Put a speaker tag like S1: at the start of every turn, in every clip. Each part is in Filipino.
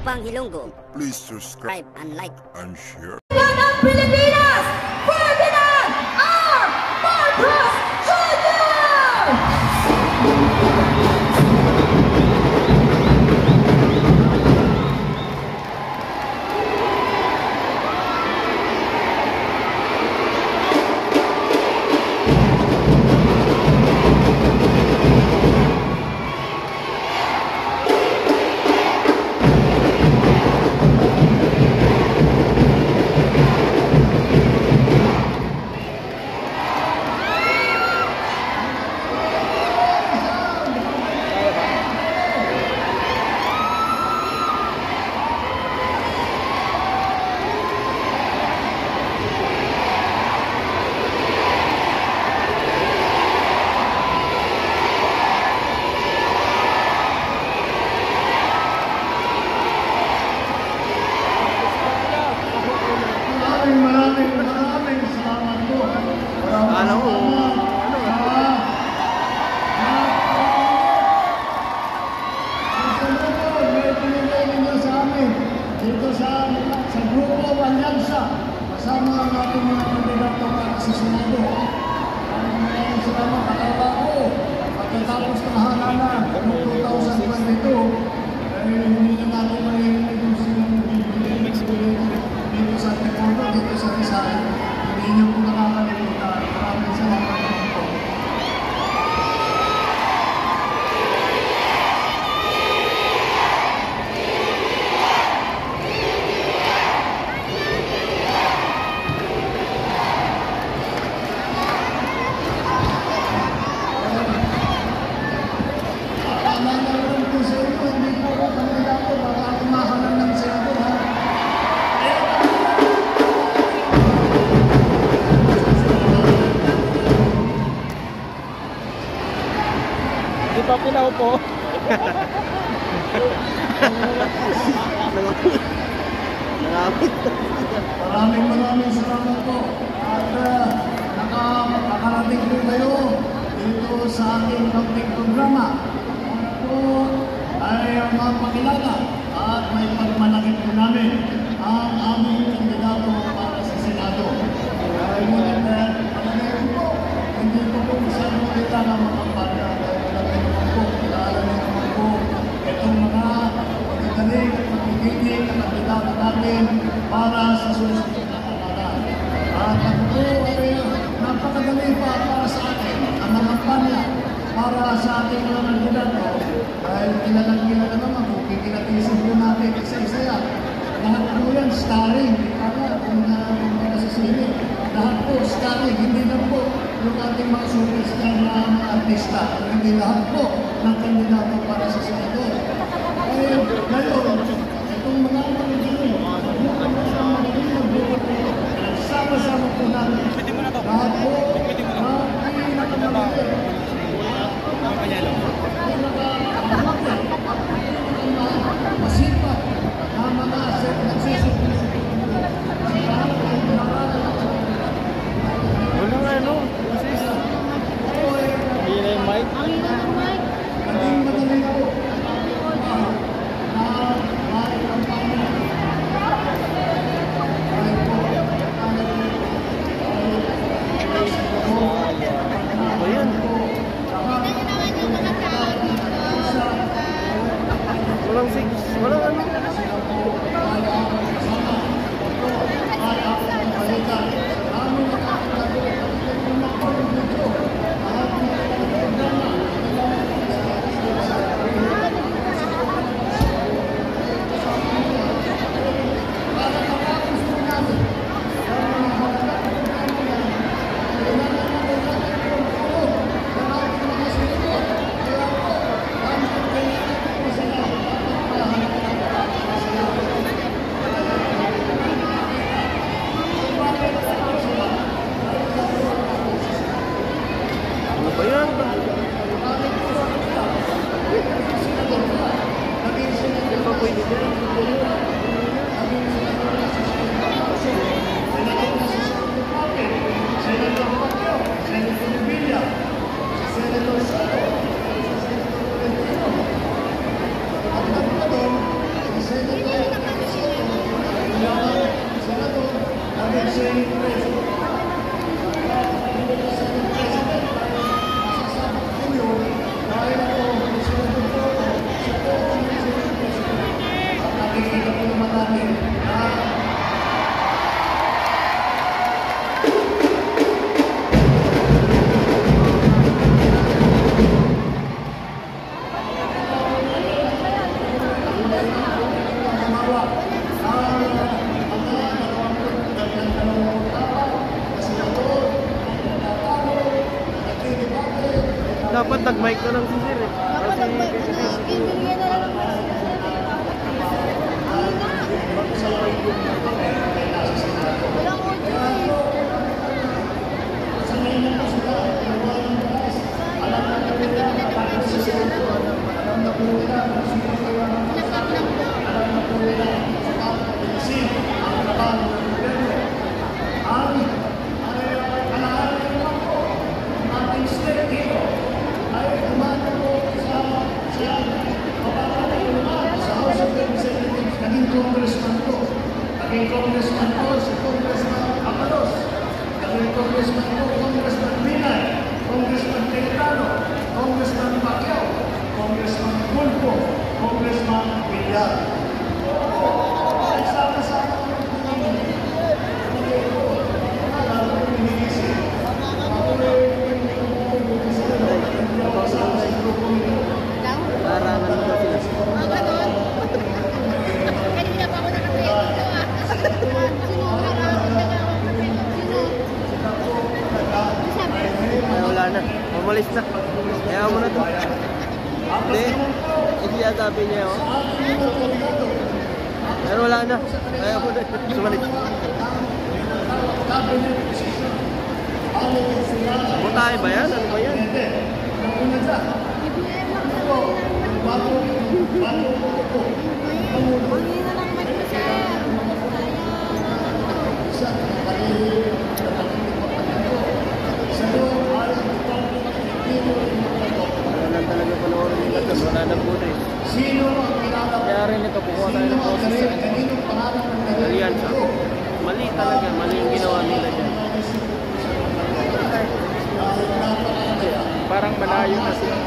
S1: Upang Ilonggo.
S2: Please subscribe
S1: And like
S2: and share.
S3: Pilipinas, Ferdinand R. Marcos Jr. Maraming salamat po. May pinigay ninyo sa amin dito sa Grupo Alyansa kasama ang ating mga kandidato para sa Senado. Maraming salamat. Akala ko pagkatapos ng halalan noong 2022 ay hindi na natin marinig yung dito sa Tepondo, dito sa Rizal. Hindi nyo po nakakalimutan. Maraming salamat po. Nanaroon po sa inyo, hindi po ako kandidato, baka ako mahalan ng Senado, ha?
S4: Di pa pilaw po.
S3: Maraming salamat po. At nakakarating po kayo dito sa ating kaunting programa. Ano po ay mapakilala at may pagmanakit po namin ang aming kandidato para sa Senado. Ngunit palagay po, hindi po po masyadong kailangan makampanya dahil palagay naman po, kilala niyo naman po itong mga pagkagaling at pagkigiging na kandidato natin para sa susunod na halalan. At ako po ay napakadali pa para sa atin ang makampanya para sa ating mga kandidato dahil kilala naman po, kikilatisin po natin isa-isa yan. Lahat po yan starring, para kung nasasili. Lahat po starring, hindi lang po yung ating mga superstar na mga artista. Hindi lahat po ng kandidato para sa Senado. Ngayon, itong mga kandidato, sama-sama po natin. Lahat po, masipag na mga nagsusunod.
S4: Wala nga ano? Hindi na yung mic.
S3: Maging madali po na kampanya.
S4: Walang ano. Senator Dapat nag-mic na lang si Sir eh.
S1: Dapat
S4: Kasi
S1: nag-mic na lang. Ibigay na lang ng mic si Sir. Ano na? Walang audio eh.
S3: Congressman ko, si Congressman Amalos, naging Congressman ko, Congressman Binay, Congressman Cayetano, Congressman Pacquiao, Congressman Pulpo, Congressman Villar. Ay sama-sama ko naman.
S4: naranan ko sila.
S1: Ah, ganun? Kanina pa ako nakapaya dito ah. Sino harapan na ako? Sino? Sabi?
S4: Ay, wala na. Umalis na. Kaya mo na to. Hindi sabi niya oh. Pero wala na. Kaya mo na. Sumalis. Butay ba yan? Ano ba yan?
S1: Hindi na lang mic ko, sir.
S4: Wala na talaga panoorin nila to. Wala na po eh.
S3: Sino ang kinakapit?
S4: Kaya rin ito, kukuha tayo ng process sa
S3: Kaninong pangalan ng
S4: alyansa. Mali talaga. Mali yung ginawa nila dyan. Parang malayo na sila.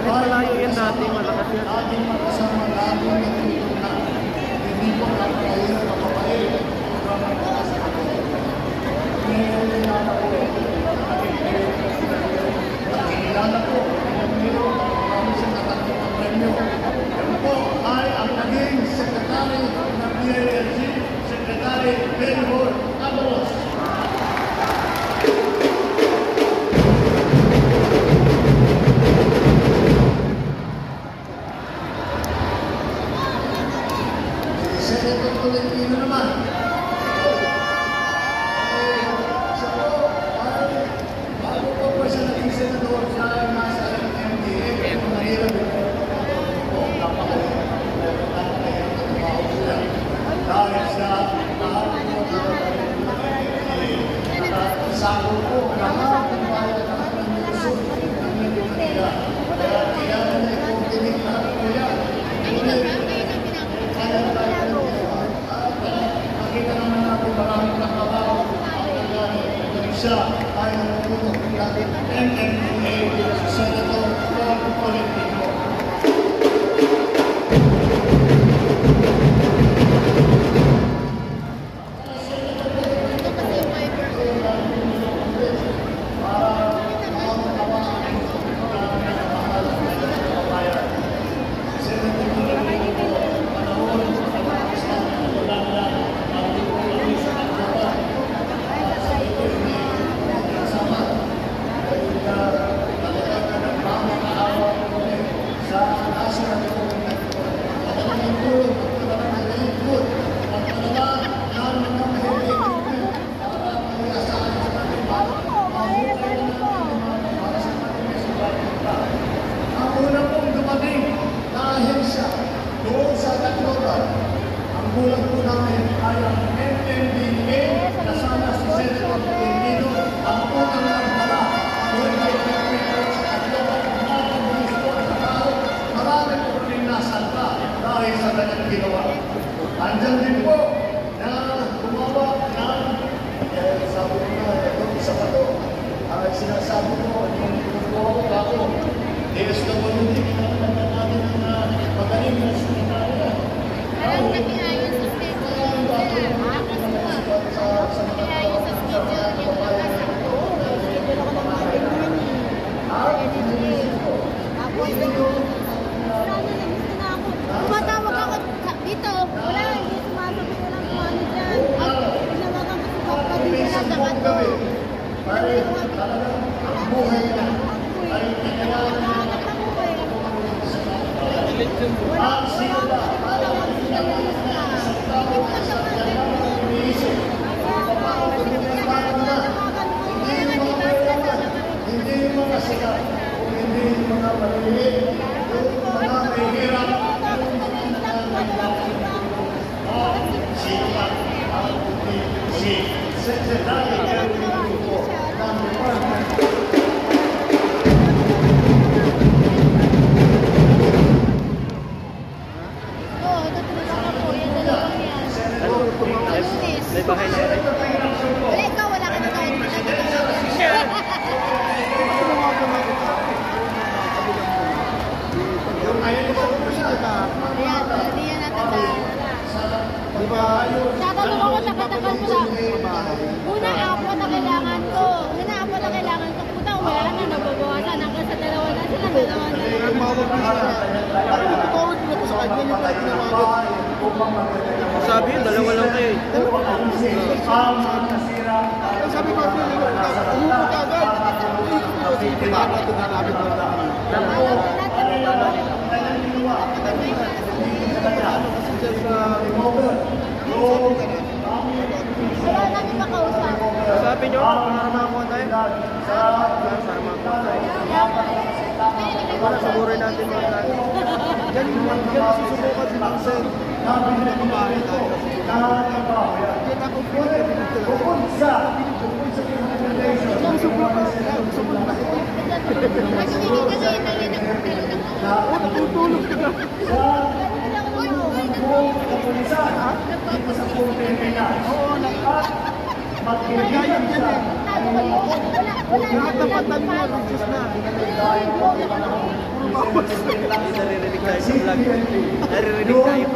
S4: Malayo yan dati. Malakas yan.
S3: ating makasama lagi ng tulong na hindi ko kapahirap kapapahirap ang magkakas na ako. Ngayon din ako nakikilala ko ang meron kami sa natatlong ang premyo. Yan po ay ang naging Secretary ng PILG, Secretary Benhur Avalos. Senator Tolentino naman. Siya po ay bago po po siya naging senador, siya ay nasa MDA. Kaya mahirap ito. Napakahirap ng trabaho siya. Dahil siya lahat po nakasako po lahat ng bayan ng Luzon ng Manila. Kaya kailangan na po tinig lahat po yan. Nakita naman natin maraming nakabago ang siya ay nagtutulong natin MMDA sa Senator Ron Tolentino.
S1: Ito kasi yung wiper ko.
S3: talagang ang buhay niya ay kailangan at sino ba ay kailangan na isang tao sa kanyang iniisip. Hindi yung mga mayaman, hindi yung mga sikat, kung hindi yung mga maliliit, yung mga mahihirap, sikat ang si Secretary ng Grupo ng Department.
S1: Oo, tutulog ako po. Yung dalawang yan. Lunes.
S4: May bahay na rin.
S1: Wala, ikaw wala ka na tayo.
S3: Yung ayaw ko siya.
S1: Ayan, hindi yan natandaan.
S3: Di ba?
S1: Tatanong ako, taga-tagal ko lang. Una apo na kailangan ko. Puta, wala na, nababawasan. Hanggang sa dalawa na sila, dalawa na.
S4: Sabi yun, dalawa lang kayo eh.
S3: Sabi ko, umupo ka agad.
S1: Wala namin makausap.
S4: Sabi nyo, para makakuha tayo. Para makakuha tayo. Para saburin natin mga tayo. Yan susubukan si Maxen. Nakabili na kumain tayo. Yan ako bukod sa
S1: Mas hindi ka na italin ang
S3: natutulog ka na kapulisan dito sa Pilipinas. Magkaibigan siya.
S1: Lahat ng patan mo,
S4: Naririnig tayo sa vlog. Naririnig tayo.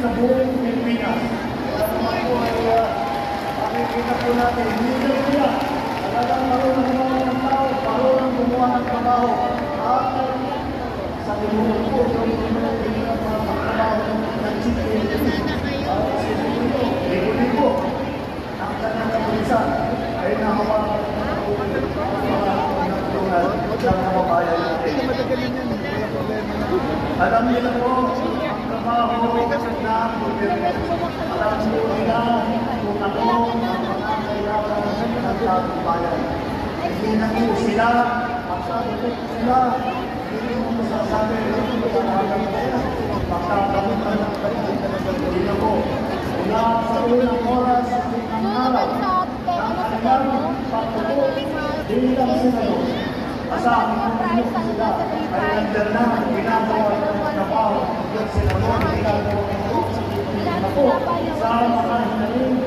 S3: Sa buong Pilipinas. Makikita po natin, hindi na sila. Talagang marunong gumawa ng tao, marunong gumawa ng trabaho. At sa limunan po, yung trabaho ng chicken. Libo-libo ang kanyang kapulisan ay nahawakan ng tulungan ng kababayan natin. Alam nila po ang trabaho ng gobyerno. Alam po nila kung ano ang mga kailangan ng kababayan. Hindi na po sila, magsasagot sila, hindi mo masasabi ng magkakaroon ng hindi na po. Mula sa unang oras ng araw, ng kanilang pagtuto bilang senador. Kasama ng sila ay nandiyan na ginagawa ng trabaho ng senador ginagawa ng po sa mga hinaling